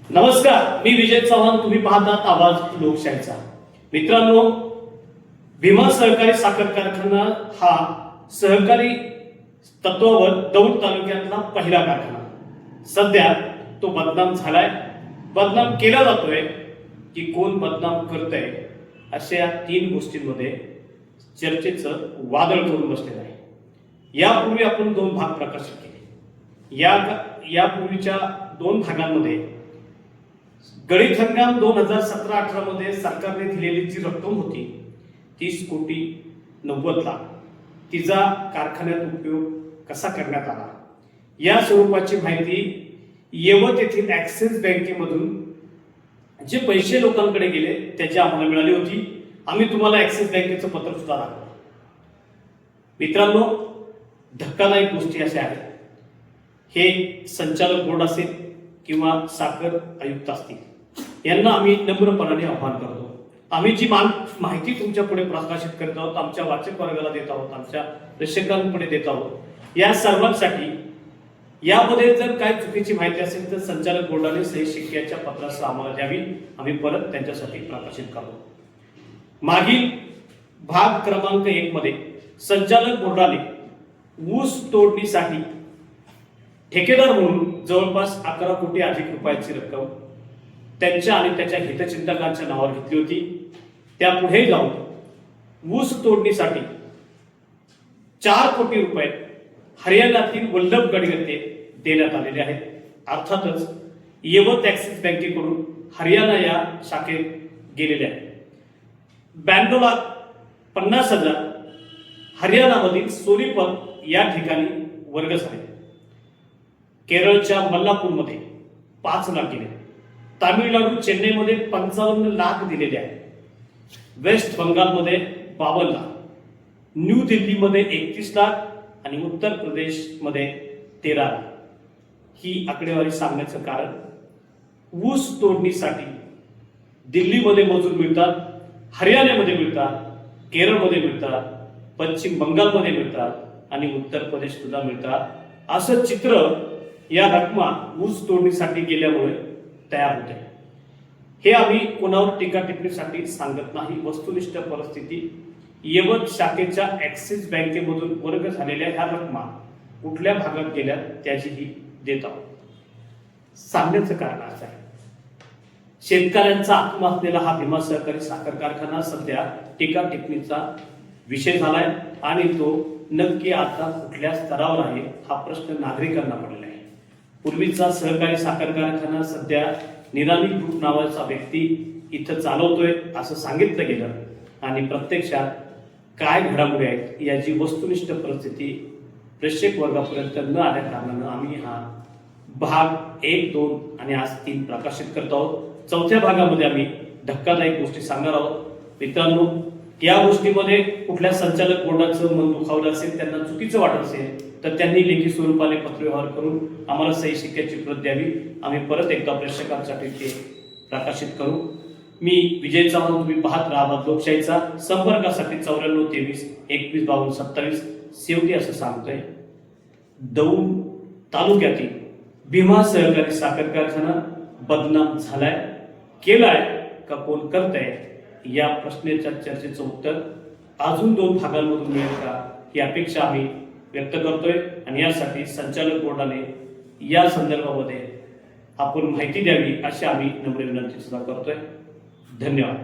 नमस्कार, मी विजय चव्हाण. तुम्ही पाहतात आवाज लोकशाहीचा. मित्रांनो, भीमा सहकारी साखर कारखाना हा सहकारी तत्वावर दौंड तालुक्यातला पहिला कारखाना. सध्या तो बदनाम झालाय, बदनाम केला जातोय की कोण बदनाम करतंय, अशा तीन गोष्टींमध्ये चर्चेचं वादळ करून बसलेलं आहे. यापूर्वी आपण दोन भाग प्रकाशित केले. यापूर्वीच्या दोन भागांमध्ये गळीत हंगाम 2017-18 मध्ये सरकारने दिलेली जी रक्कम होती 30,90,00,000, तिचा कारखान्यात उपयोग कसा करण्यात आला या स्वरूपाची माहिती येवत येथील ऍक्सिस बँकेमधून जे पैसे लोकांकडे गेले त्याची आम्हाला मिळाली होती. आम्ही तुम्हाला ऍक्सिस बँकेचं पत्र सुद्धा दाखवलं. मित्रांनो, धक्कादायक गोष्टी अशा आहेत. हे संचालक बोर्ड असेल किंवा साखर आयुक्त असतील, यांना आम्ही नम्रपणाने आवाहन करतो. आम्ही जी माहिती तुमच्या पुढे प्रकाशित करत आहोत, आमच्या वाचक वर्गाला देत आहोत, आमच्या प्रेक्षकांपुढे देत आहोत, या सर्वांसाठी यामध्ये जर काय चुकीची माहिती असेल तर संचालक बोर्डाने सही शिक्क्याच्या पत्रासह आम्हाला द्यावी. आम्ही परत त्यांच्यासाठी प्रकाशित करतो. मागील भाग क्रमांक 1 मध्ये संचालक बोर्डाने ऊस तोडणीसाठी ठेकेदार म्हणून जवळपास 11 कोटी अधिक रुपयाची रक्कम त्यांच्या आणि त्याच्या हितचिंतकांच्या नावावर घेतली होती. त्यापुढे जाऊन ऊस तोडणीसाठी 4 कोटी रुपये हरियाणातील वल्लभगड येथे देण्यात आलेले आहेत. अर्थातच येवत ऍक्सिस बँकेकडून हरियाणा या शाखेत गेलेले आहेत. बँडोला 50,000, हरियाणामधील सोनीपत या ठिकाणी वर्ग झाले. केरळच्या मल्लापूरमध्ये 5 लाख गेले. तामिळनाडू चेन्नईमध्ये 55 लाख दिलेले आहेत. वेस्ट बंगालमध्ये 52 लाख, न्यू दिल्लीमध्ये 31 लाख आणि उत्तर प्रदेशमध्ये 13 लाख. ही आकडेवारी सांगण्याचं कारण, ऊस तोडणीसाठी दिल्लीमध्ये मजूर मिळतात, हरियाणामध्ये मिळतात, केरळमध्ये मिळतात, पश्चिम बंगालमध्ये मिळतात आणि उत्तर प्रदेश सुद्धा मिळतात. असं चित्र या रकमा ऊस तोडणीसाठी गेल्यामुळे तयार होते. हे आम्ही कोणावर टीका टिप्पणीसाठी सांगत नाही. वस्तुनिष्ठ परिस्थिती, येवत शाखेच्या ऍक्सिस बँकेमधून वर्ग झालेल्या ह्या रकमा कुठल्या भागात गेल्या त्याचीही देत आहोत. सांगण्याचं कारण असं आहे, शेतकऱ्यांचा आत्मा असलेला हा भीमा सहकारी साखर कारखाना सध्या टीका टिप्पणीचा विषय झालाय आणि तो नक्की आता कुठल्या स्तरावर आहे हा प्रश्न नागरिकांना पडलेला आहे. पूर्वीचा सहकारी साखर कारखाना सध्या निराली ग्रुप नावाचा व्यक्ती इथं चालवतोय असं सांगितलं गेलं आणि प्रत्यक्षात काय घडामोडी आहेत याची वस्तुनिष्ठ परिस्थिती प्रेक्षक वर्गापर्यंत न आल्या कारणानं आम्ही हा भाग 1, 2 आणि आज 3 प्रकाशित करत आहोत. 4थ्या भागामध्ये आम्ही धक्कादायक गोष्टी सांगणार आहोत. मित्रांनो, या गोष्टीमध्ये कुठल्या संचालक बोर्डाचं मन दुखावलं असेल, त्यांना चुकीचं वाटत असेल तर त्यांनी लेखी स्वरूपाने पत्रव्यवहार करून आम्हाला सही शिक्क्याची प्रत द्यावी. आम्ही परत एकदा प्रेक्षकांसाठी ते प्रकाशित करू. मी विजय चव्हाण. तुम्ही पाहत राहा लोकशाहीचा. संपर्कासाठी 9423215227. शेवटी असं सांगतोय, दौंड तालुक्यातील भीमा सहकारी साखर कारखाना बदनाम झालाय, केलाय का कोण करतंय, या प्रश्नाच्या चर्चेचं उत्तर अजून 2 भागांमधून मिळेल का ही अपेक्षा आम्ही व्यक्त करतोय. आणि यासाठी संचालक बोर्डाने या संदर्भामध्ये आपण माहिती द्यावी अशी आम्ही नम्र विनंती सुद्धा करतोय. धन्यवाद.